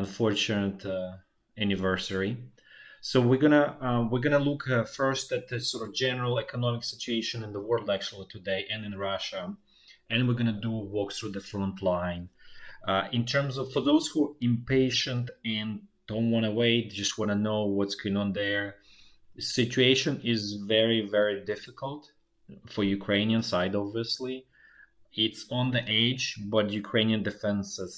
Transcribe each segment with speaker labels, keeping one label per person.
Speaker 1: unfortunate anniversary. So we're gonna look first at the sort of general economic situation in the world actually today and in Russia, and we're gonna do a walk through the front line. In terms of for those who are impatient and don't want to wait, just want to know what's going on there. The situation is very difficult for Ukrainian side. Obviously, it's on the edge, but Ukrainian defenses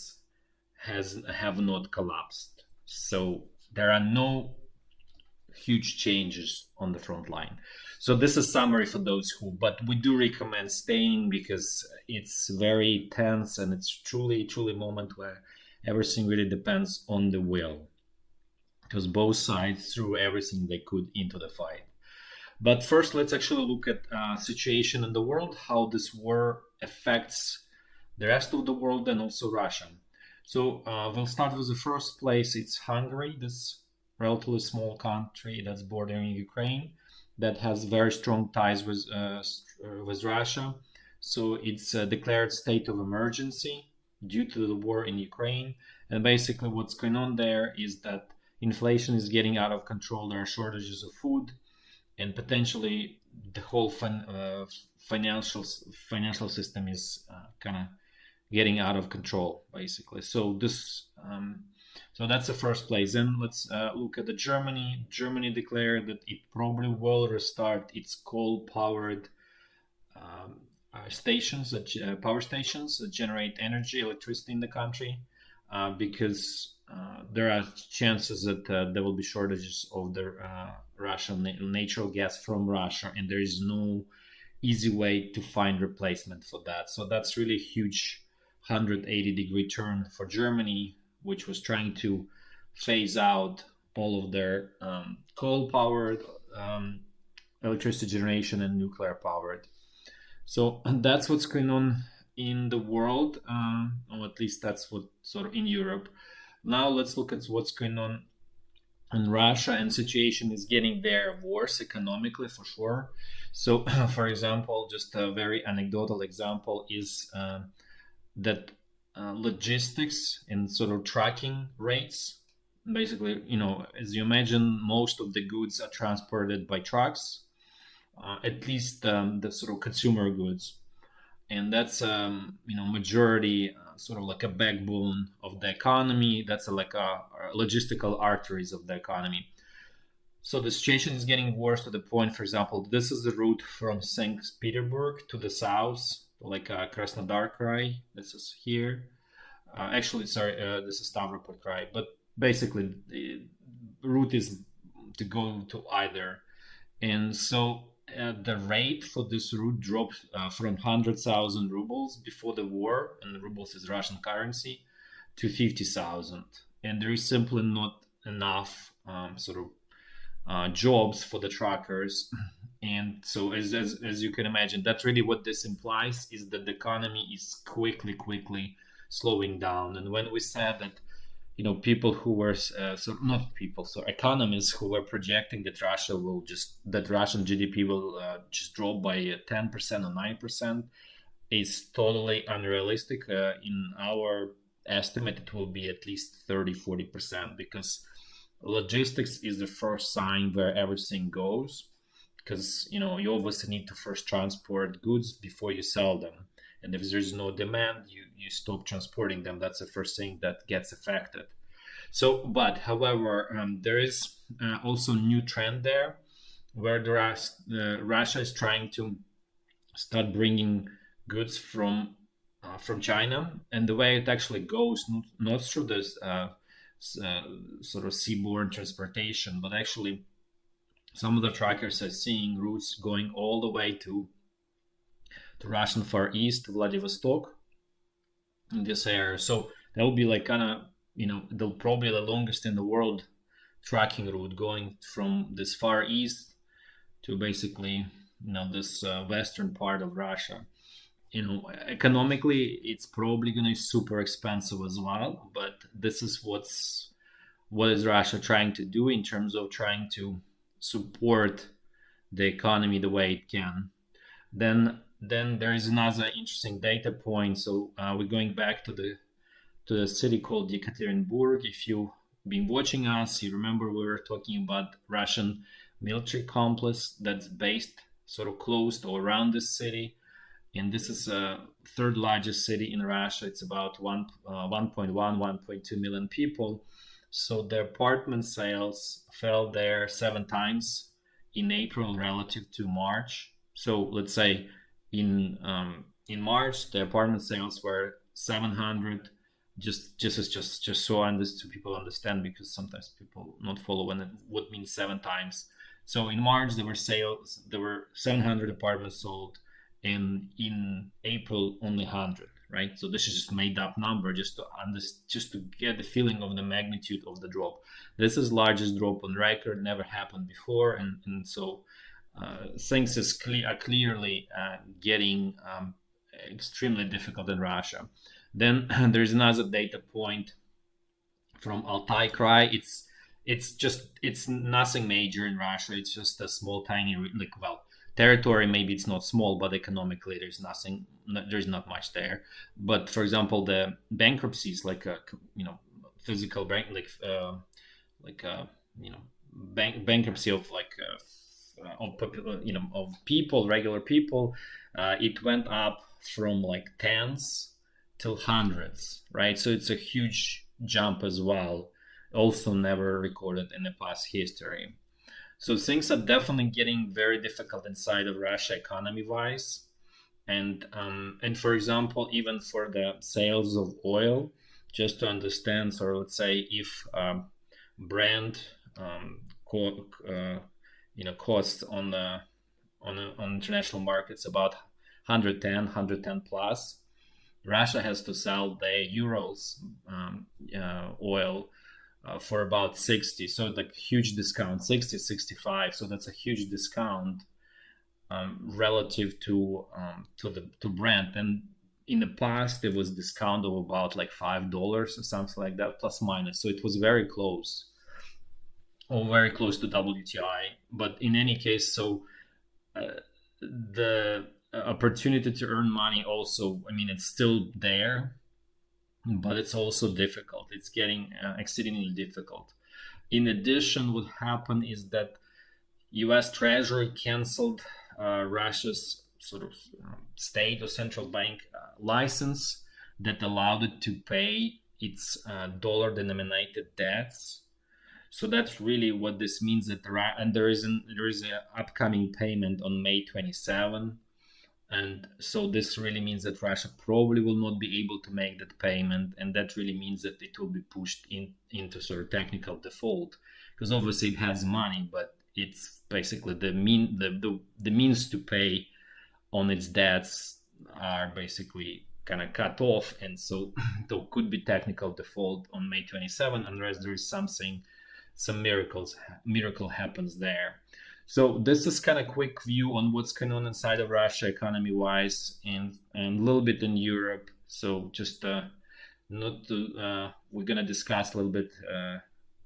Speaker 1: has have not collapsed. So there are no huge changes on the front line. So this is summary for those who, but we do recommend staying because it's very tense and it's truly a moment where everything really depends on the will, because both sides threw everything they could into the fight. But first, let's actually look at situation in the world, how this war affects the rest of the world and also Russia. So we'll start with the first place. It's Hungary, this relatively small country that's bordering Ukraine, that has very strong ties with Russia. So it's declared state of emergency due to the war in Ukraine. And basically, what's going on there is that inflation is getting out of control. There are shortages of food, and potentially the whole financial system is kind of getting out of control, basically. So this, so that's the first place. Then let's look at the Germany. Germany declared that it probably will restart its coal-powered stations, power stations that generate energy, electricity in the country, because there are chances that there will be shortages of the Russian natural gas from Russia, and there is no easy way to find replacement for that. So that's really a huge 180-degree turn for Germany, which was trying to phase out all of their coal-powered electricity generation and nuclear-powered. So that's what's going on in the world, or at least that's what sort of in Europe. Now let's look at what's going on in Russia, and situation is getting there worse economically for sure. So, for example, just a very anecdotal example is that logistics and sort of tracking rates. Basically, as you imagine, most of the goods are transported by trucks, at least the sort of consumer goods, and that's majority sort of like a backbone of the economy. That's like a logistical arteries of the economy. So the situation is getting worse to the point, for example, this is the route from St. Petersburg to the south, like Krasnodar Krai. This is here. Actually, sorry, this is Stavropol Krai. But basically, the route is to go to either. And so the rate for this route dropped from 100,000 rubles before the war, and rubles is Russian currency, to 50,000. And there is simply not enough jobs for the truckers. And so as you can imagine, that's really what this implies, is that the economy is quickly slowing down. And when we said that people who were economists who were projecting that Russian GDP will just drop by 10% or 9% is totally unrealistic. In our estimate, it will be at least 30-40%, because logistics is the first sign where everything goes, because you obviously need to first transport goods before you sell them, and if there's no demand, you stop transporting them. That's the first thing that gets affected. So, but however, there is also a new trend there, where Russia is trying to start bringing goods from China, and the way it actually goes, not through this sort of seaborne transportation, but actually some of the trackers are seeing routes going all the way to the Russian Far East, Vladivostok, in this area. So that will be like kind of, they'll probably the longest in the world tracking route, going from this Far East to basically, this western part of Russia. Economically, it's probably going to be super expensive as well, but this is what is Russia trying to do in terms of trying to support the economy the way it can. Then there is another interesting data point. So we're going back to to a city called Yekaterinburg. If you've been watching us, you remember we were talking about Russian military complex that's based sort of close or around this city. And this is a third largest city in Russia. It's about 1.2 million people. So the apartment sales fell there 7 times in April relative to March. So let's say in March the apartment sales were 700. Just so people understand, because sometimes people not follow what means 7 times. So in March there were 700 apartments sold, and in April only 100, right? So this is just made up number just to get the feeling of the magnitude of the drop. This is largest drop on record, never happened before, and so things are clearly getting extremely difficult in Russia. Then there's another data point from Altai Krai. It's nothing major in Russia. It's just a small, tiny, territory. Maybe it's not small, but economically there's not much there. But for example, the bankruptcies, physical bank, bankruptcy of of people, regular people, it went up from tens till hundreds, right? So it's a huge jump as well, also never recorded in the past history. So things are definitely getting very difficult inside of Russia economy wise. And for example, even for the sales of oil, just to understand, so let's say if Brent costs on international markets about 110 plus, Russia has to sell the Urals oil for about 60. So huge discount, 60, 65. So that's a huge discount relative to Brent. And in the past, there was discount of about $5 or something like that, plus minus. So it was very close, or very close to WTI. But in any case, so the opportunity to earn money also, it's still there, but it's also difficult. It's getting exceedingly difficult. In addition, what happened is that U.S. Treasury canceled Russia's sort of state or central bank license that allowed it to pay its dollar-denominated debts. So that's really what this means. And there is an upcoming payment on May 27. And so this really means that Russia probably will not be able to make that payment, and that really means that it will be pushed into sort of technical default, because obviously it has money, but it's basically the means to pay on its debts are basically kind of cut off, and so there could be technical default on May 27 unless there is some miracle happens there. So this is kind of quick view on what's going on inside of Russia economy wise, and a little bit in Europe. So just we're going to discuss a little bit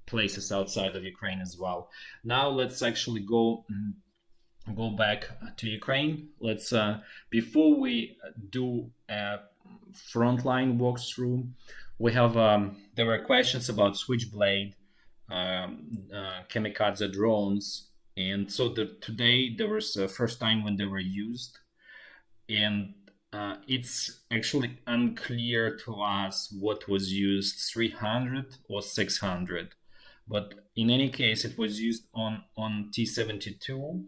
Speaker 1: places outside of Ukraine as well. Now let's actually go back to Ukraine. Let's before we do a frontline walkthrough, we have there were questions about Switchblade kamikaze drones. And so today there was a first time when they were used, and it's actually unclear to us what was used, 300 or 600. But in any case, it was used on T-72.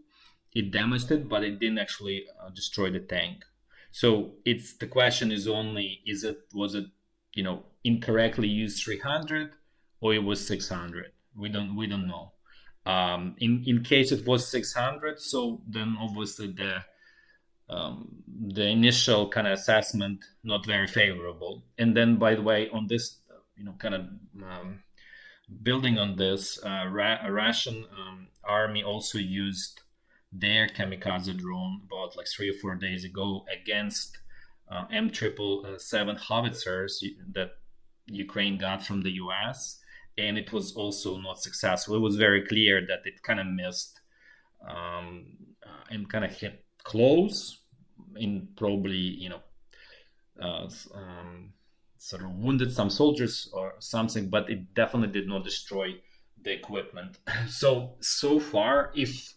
Speaker 1: It damaged it, but it didn't actually destroy the tank. So the question is only, was it incorrectly used 300 or it was 600? We don't know. In case it was 600, so then obviously the initial kind of assessment not very favorable. And then, by the way, on this, kind of building on this, Russian army also used their kamikaze drone about 3 or 4 days ago against M777 howitzers that Ukraine got from the US. And it was also not successful. It was very clear that it kind of missed and kind of hit close in probably sort of wounded some soldiers or something, but it definitely did not destroy the equipment. So far, if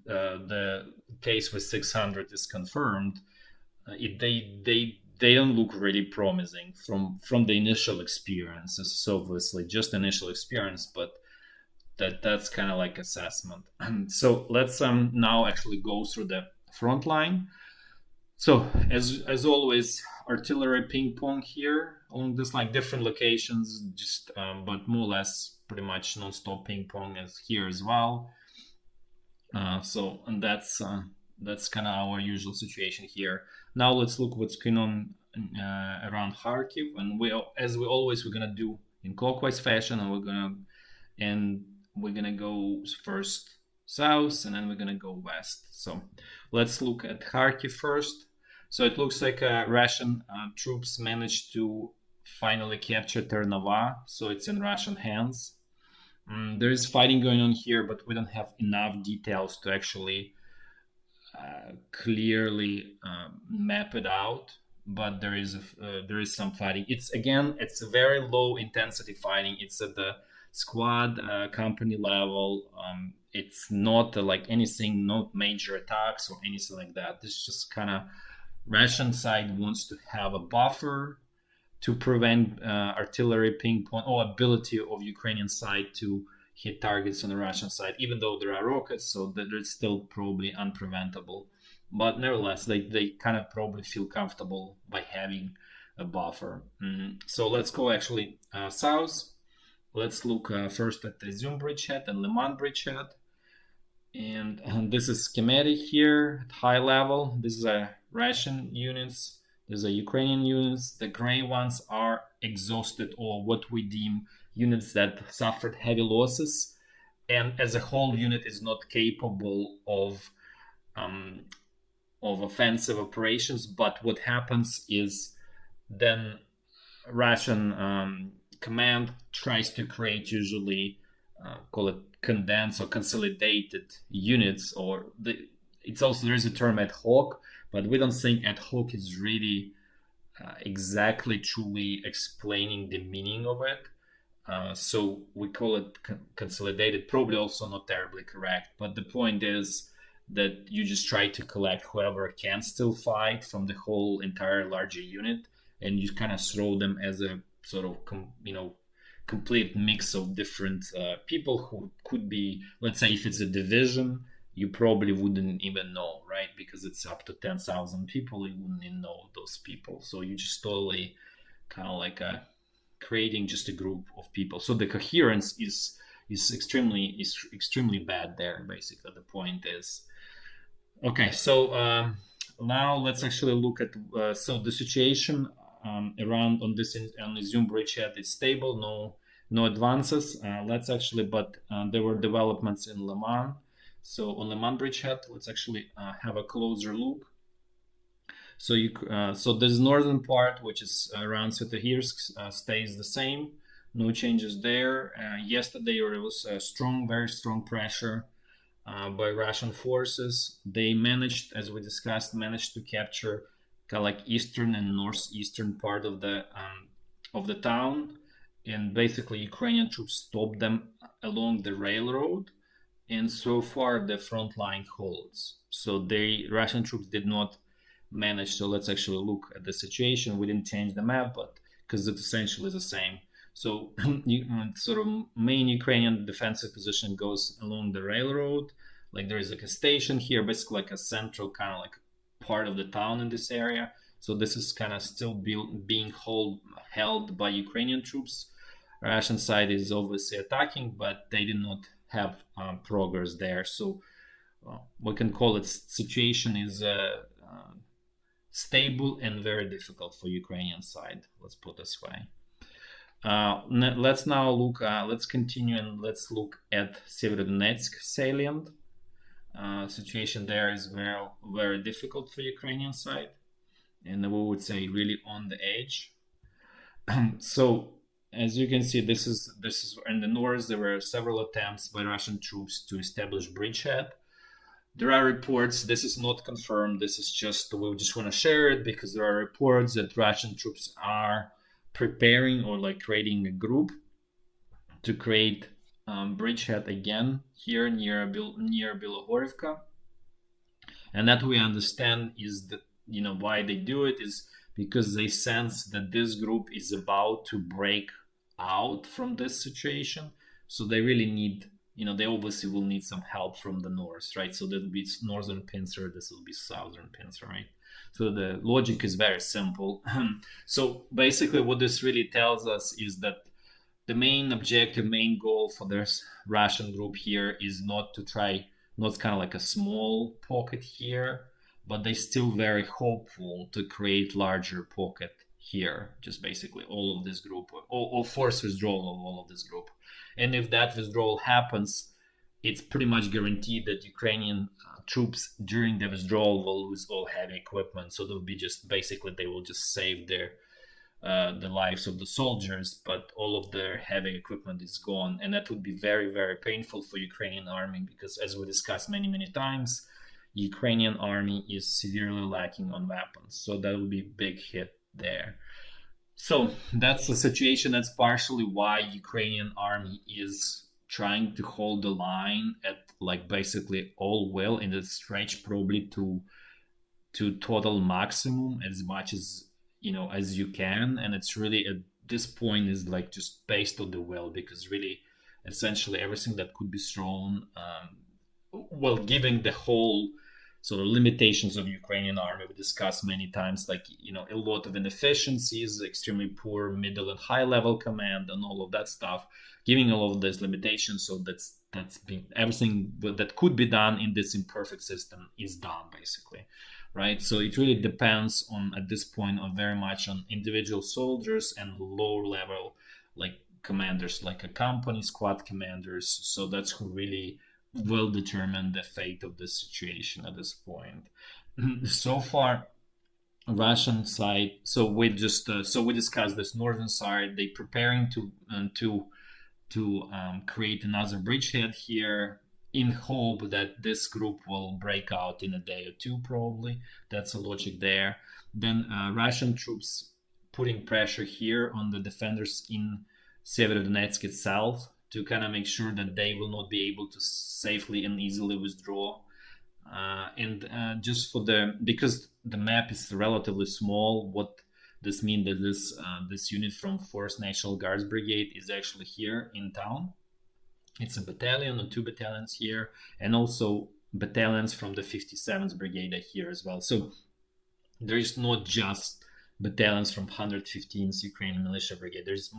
Speaker 1: the case with 600 is confirmed, they don't look really promising from the initial experiences. So obviously just initial experience, but that's kind of like assessment. So let's now actually go through the front line. So as always, artillery ping pong here along this like different locations, just but more or less pretty much non-stop ping pong as here as well. And that's kind of our usual situation here. Now let's look what's going on around Kharkiv, and as we always, we're gonna do in clockwise fashion, and we're gonna go first south, and then we're gonna go west. So let's look at Kharkiv first. So it looks like Russian troops managed to finally capture Ternava, so it's in Russian hands. There is fighting going on here, but we don't have enough details to actually clearly map it out. But there is some fighting. It's a very low intensity fighting. It's at the squad company level. It's not like anything, not major attacks or anything like that. This is just kind of Russian side wants to have a buffer to prevent artillery ping pong or ability of Ukrainian side to hit targets on the Russian side, even though there are rockets, so that it's still probably unpreventable. But nevertheless, they kind of probably feel comfortable by having a buffer. So let's go actually south. Let's look first at the Izum bridgehead and Liman bridgehead. And this is schematic here at high level. This is a Russian units. There's a Ukrainian units. The gray ones are exhausted, or what we deem units that suffered heavy losses, and as a whole unit is not capable of offensive operations. But what happens is then Russian command tries to create usually call it condensed or consolidated units, or it's also, there is a term ad hoc, but we don't think ad hoc is really exactly truly explaining the meaning of it. So we call it consolidated, probably also not terribly correct. But the point is that you just try to collect whoever can still fight from the whole entire larger unit, and you kind of throw them as a sort of, complete mix of different people who could be, let's say, if it's a division, you probably wouldn't even know, right? Because it's up to 10,000 people, you wouldn't even know those people. So you just totally kind of like creating just a group of people. So the coherence is extremely bad there. Basically, the point is, okay. So now let's actually look at so the situation around on the Izum bridgehead is stable, no advances. Let's actually, but there were developments in Liman. So on Liman bridgehead, let's actually have a closer look. So so this northern part, which is around Svetohirsk, stays the same. No changes there. Yesterday there was a very strong pressure by Russian forces. They managed, as we discussed, to capture kind of like eastern and northeastern part of the town, and basically Ukrainian troops stopped them along the railroad, and so far the front line holds. So Russian troops did not manage. So let's actually look at the situation. We didn't change the map, but because it's essentially the same. So sort of main Ukrainian defensive position goes along the railroad. Like there is like a station here, basically like a central kind of like part of the town in this area. So this is kind of still being held by Ukrainian troops. Russian side is obviously attacking, but they did not have progress there. So we can call it situation is stable and very difficult for Ukrainian side. Let's put it this way. Let's now look. Let's continue and let's look at Severodonetsk salient. Situation there is very, very difficult for Ukrainian side, and we would say really on the edge. So as you can see, this is in the north. There were several attempts by Russian troops to establish bridgehead. There are reports. This is not confirmed. This is just we just want to share it because there are reports that Russian troops are preparing or like creating a group to create bridgehead again here near Bilohorivka. And that we understand is that, why they do it is because they sense that this group is about to break out from this situation. So they really need, they obviously will need some help from the north, right? So that will be northern pincer, this will be southern pincer, right? So the logic is very simple. So basically what this really tells us is that the main objective, main goal for this Russian group here is not to try, not kind of like a small pocket here, but they still very hopeful to create larger pocket here, just basically all of this group, or force withdrawal of all of this group. And if that withdrawal happens, it's pretty much guaranteed that Ukrainian troops during the withdrawal will lose all heavy equipment. So they'll be just basically, they will just save the lives of the soldiers, but all of their heavy equipment is gone. And that would be very, very painful for Ukrainian army because, as we discussed many times, Ukrainian army is severely lacking on weapons. So that would be a big hit there. So that's the situation. That's partially why Ukrainian army is trying to hold the line at like basically all will in the stretch, probably to total maximum as much as as you can. And it's really at this point is like just based on the will, because really essentially everything that could be thrown, giving the whole sort of limitations of Ukrainian army we discussed many times, like a lot of inefficiencies, extremely poor middle and high level command, and all of that stuff, giving all of those limitations. So that's been everything that could be done in this imperfect system is done basically, right? So it really depends on, at this point, on very much on individual soldiers and lower level like commanders, like a company squad commanders. So that's who really will determine the fate of the situation at this point. So far, Russian side. So we discussed this northern side. They preparing to create another bridgehead here in hope that this group will break out in a day or two, probably. That's the logic there. Then Russian troops putting pressure here on the defenders in Severodonetsk itself to kind of make sure that they will not be able to safely and easily withdraw. Just because the map is relatively small, what this means that this unit from 4th National Guards Brigade is actually here in town. It's a battalion and 2 battalions here, and also battalions from the 57th Brigade are here as well. So there is not just battalions from 115th Ukrainian Militia Brigade. There's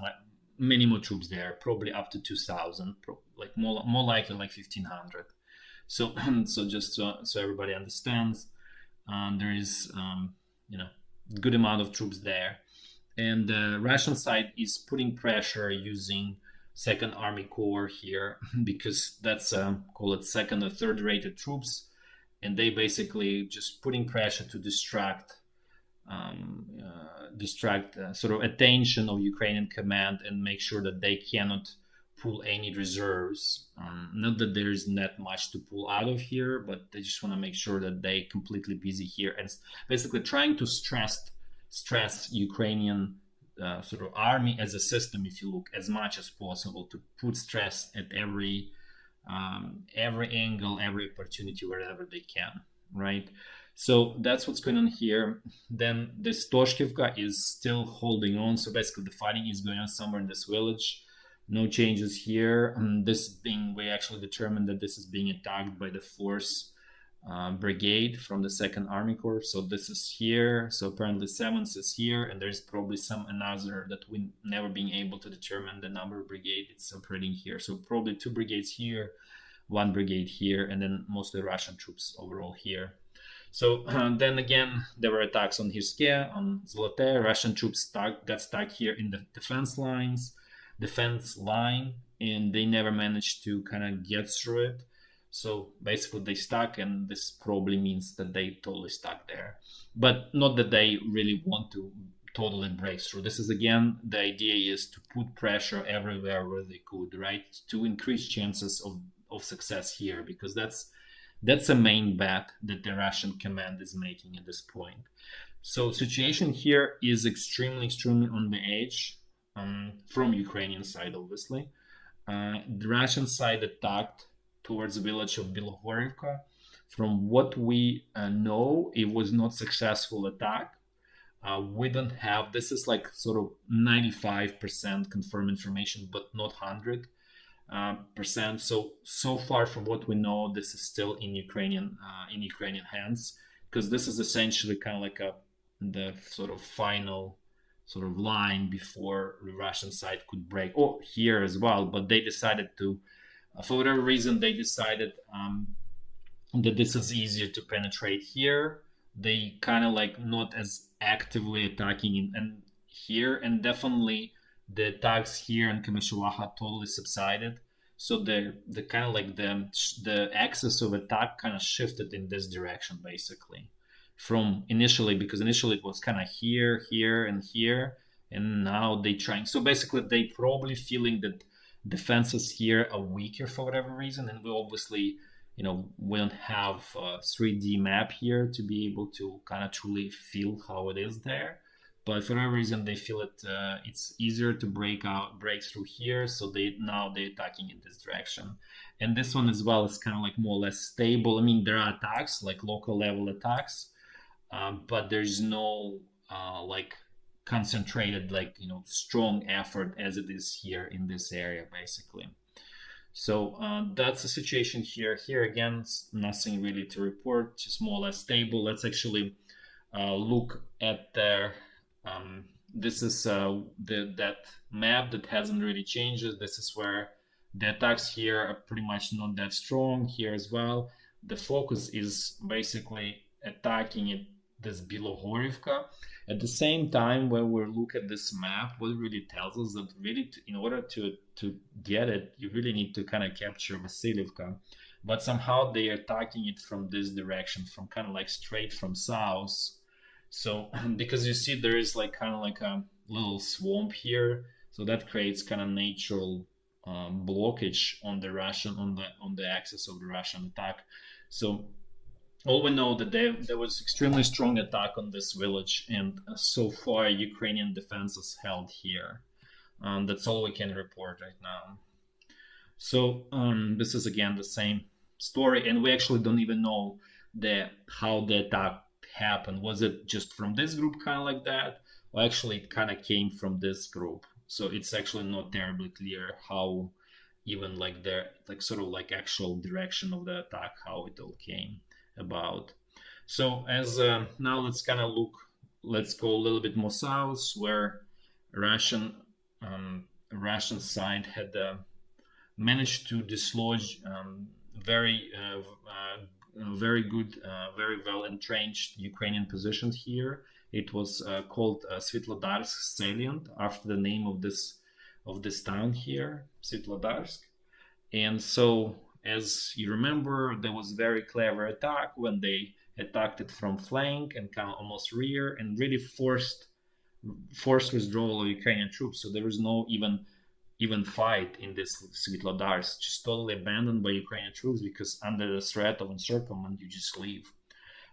Speaker 1: many more troops there, probably up to 2,000, like more likely like 1,500. So just so everybody understands, there is good amount of troops there, and the Russian side is putting pressure using 2nd Army Corps here because that's call it second or third rated troops, and they basically just putting pressure to distract sort of attention of Ukrainian command and make sure that they cannot pull any reserves. Not that there is not much to pull out of here, but they just want to make sure that they completely busy here and basically trying to stress Ukrainian sort of army as a system, if you look, as much as possible, to put stress at every angle, every opportunity, wherever they can, right? So that's what's going on here. Then this Toshkivka is still holding on. So basically the fighting is going on somewhere in this village. No changes here. We actually determined that this is being attacked by the 4th Brigade from the 2nd Army Corps. So this is here. So apparently 7th is here, and there's probably another that we never being able to determine the number of brigade it's operating here. So probably 2 brigades here, 1 brigade here, and then mostly Russian troops overall here. So then again, there were attacks on Hirske, on Zolote. Russian troops got stuck here in the defense line, and they never managed to kind of get through it. So basically they stuck, and this probably means that they totally stuck there. But not that they really want to totally break through. This is, again, the idea is to put pressure everywhere where they could, right? To increase chances of success here, because that's a main bet that the Russian command is making at this point. So situation here is extremely on the edge, from Ukrainian side, obviously. The Russian side attacked towards the village of Bilohorivka. From what we know, it was not successful attack. We don't have, this is like sort of 95% confirmed information, but not 100%. So far from what we know, this is still in Ukrainian hands, because this is essentially kind of like the sort of final sort of line before the Russian side could break. Oh, here as well, but they decided to, for whatever reason, they decided that this is easier to penetrate here. They kind of like not as actively attacking and here, and definitely the attacks here in Kamishalaha totally subsided. So the kind of like the axis of attack kind of shifted in this direction basically from initially, because initially it was kind of here, and now they trying. So basically, they probably feeling that defenses here are weaker for whatever reason, and we obviously, we don't have a 3D map here to be able to kind of truly feel how it is there. But for whatever reason, they feel it's easier to break through here, so they're attacking in this direction. And this one as well is kind of like more or less stable. I mean, there are attacks, like local level attacks, but there's no like concentrated, like strong effort as it is here in this area basically. So that's the situation here. Here again, nothing really to report, just more or less stable. Let's actually look at this is that map that hasn't really changed. This is where the attacks here are pretty much not that strong here as well. The focus is basically attacking it, this Bilohorivka. At the same time, when we look at this map, what it really tells us that really, in order to get it, you really need to kind of capture Vasilivka. But somehow they are attacking it from this direction, from kind of like straight from south. So because you see there is like kind of like a little swamp here, so that creates kind of natural blockage on the Russian on the axis of the Russian attack. So all we know that there was extremely strong attack on this village, and so far Ukrainian defenses held here. That's all we can report right now. So this is again the same story, and we actually don't even know how the attack happened. Was it just from this group kind of like that, or actually it kind of came from this group? So it's actually not terribly clear how, even like the sort of like actual direction of the attack, how it all came about. So as now let's kind of let's go a little bit more south, where Russian side had managed to dislodge very good, very well entrenched Ukrainian positions here. It was called Svetlodarsk salient, after the name of this town here, Svetlodarsk. And so, as you remember, there was very clever attack when they attacked it from flank and kind of almost rear, and really forced withdrawal of Ukrainian troops. So there was no even fight in this Svetlodarsk, just totally abandoned by Ukrainian troops, because under the threat of encirclement, you just leave.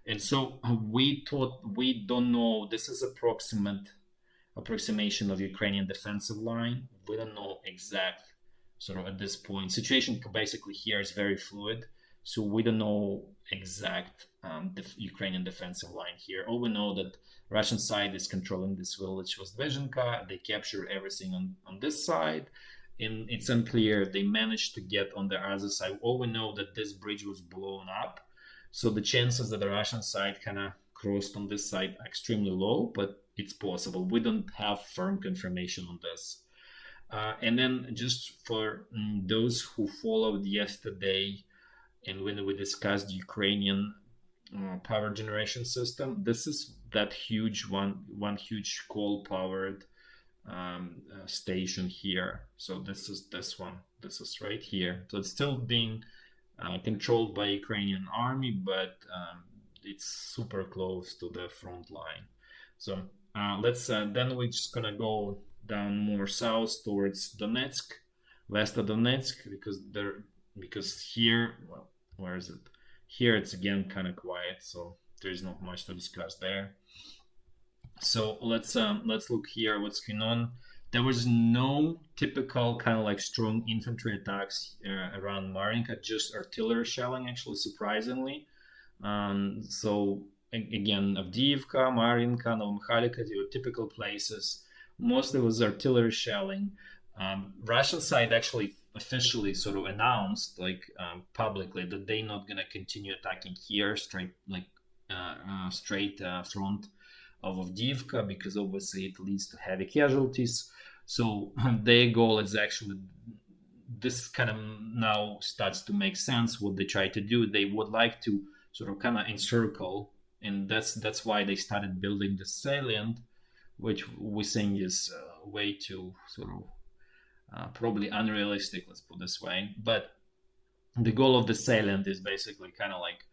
Speaker 1: And so we thought, we don't know, this is approximation of Ukrainian defensive line. We don't know exact sort of at this point. Situation basically here is very fluid, so we don't know exact the Ukrainian defensive line here. All we know that Russian side is controlling this village was Dvezhenka. They capture everything on this side, and it's unclear they managed to get on the other side. All we know that this bridge was blown up, so the chances that the Russian side kind of crossed on this side are extremely low, but it's possible. We don't have firm confirmation on this. And then just for those who followed yesterday, and when we discussed Ukrainian power generation system, this is that huge one huge coal-powered station here. So this is this one. This is right here. So it's still being controlled by Ukrainian army, but it's super close to the front line. So let's then we're just gonna go down more south towards Donetsk, west of Donetsk, because here, well, where is it? Here it's again kind of quiet, so there's not much to discuss there. So let's look here what's going on. There was no typical kind of like strong infantry attacks around Marinka, just artillery shelling, actually, surprisingly. So again, Avdiivka, Marinka, Novomykhailivka, they were typical places. Mostly was artillery shelling. Russian side actually officially sort of announced, like publicly, that they're not gonna continue attacking here straight front of Avdiivka, because obviously it leads to heavy casualties. So their goal is actually, this kind of now starts to make sense what they try to do. They would like to sort of kind of encircle, and that's why they started building the salient, which we think is way too sort of probably unrealistic, let's put it this way. But the goal of the salient is basically kind of like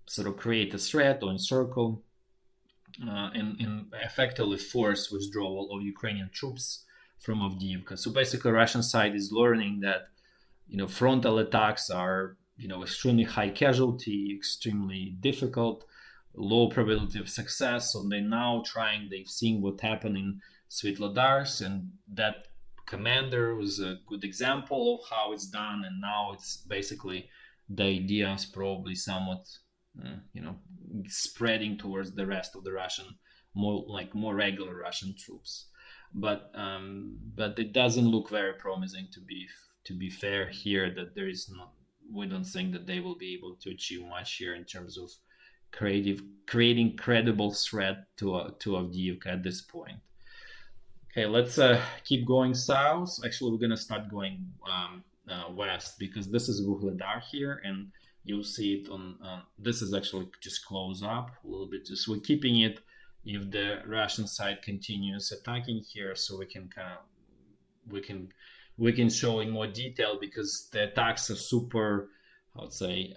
Speaker 1: sort of create a threat or encircle and effectively force withdrawal of Ukrainian troops from Avdiivka. So basically, Russian side is learning that frontal attacks are extremely high casualty, extremely difficult, low probability of success. So they're now trying. They've seen what happened in Svetlodarsk, and that commander was a good example of how it's done. And now it's basically the idea is probably somewhat spreading towards the rest of the Russian, more regular Russian troops. But it doesn't look very promising, to be fair here, that there is not. We don't think that they will be able to achieve much here in terms of creating credible threat to Avdiivka at this point. Okay, let's keep going south. Actually, we're gonna start going west, because this is Vuhledar here, and you'll see it on. This is actually just close up a little bit. Just we're keeping it if the Russian side continues attacking here, so we can show in more detail, because the attacks are super, I would say,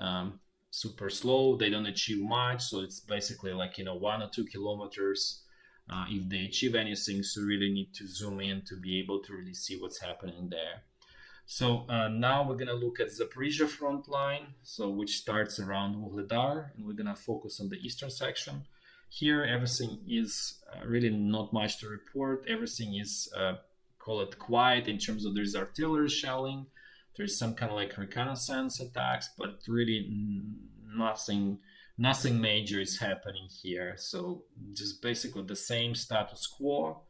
Speaker 1: super slow. They don't achieve much, so it's basically like 1 or 2 kilometers. If they achieve anything, so really need to zoom in to be able to really see what's happening there. So now we're gonna look at Zaporizhia front line, so which starts around Vuhledar, and we're gonna focus on the eastern section. Here, everything is really not much to report. Everything is call it quiet in terms of there's artillery shelling, there's some kind of like reconnaissance attacks, but really nothing major is happening here. So just basically the same status quo.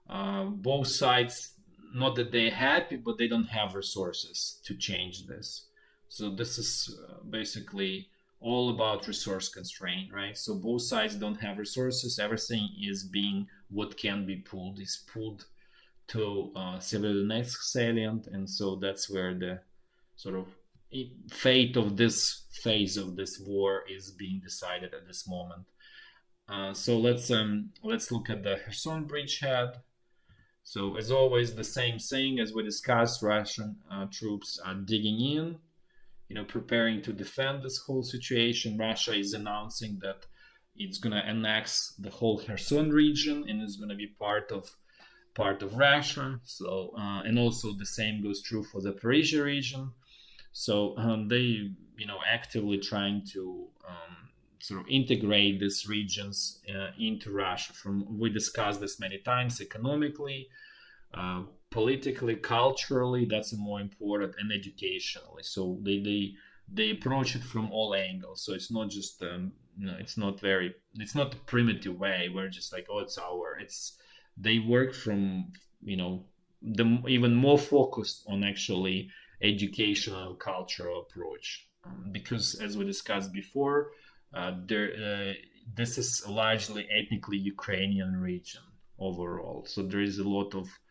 Speaker 1: Both sides, not that they're happy, but they don't have resources to change this. So this is basically all about resource constraint, right? So both sides don't have resources. Everything is being what can be pulled is pulled to Severodonetsk salient, and so that's where the sort of fate of this phase of this war is being decided at this moment. So let's look at the Kherson bridgehead. So as always, the same thing as we discussed. Russian troops are digging in, preparing to defend this whole situation. Russia is announcing that it's going to annex the whole Kherson region, and it's going to be part of Russia. So and also the same goes true for the Zaporizhia region. So they actively trying to sort of integrate these regions into Russia. We discussed this many times. Economically, politically, culturally, that's more important, and educationally. So they approach it from all angles. So it's not just it's not a primitive way where just like, oh, they work from even more focused on actually educational cultural approach, because as we discussed before, this is a largely ethnically Ukrainian region overall. So there is a lot of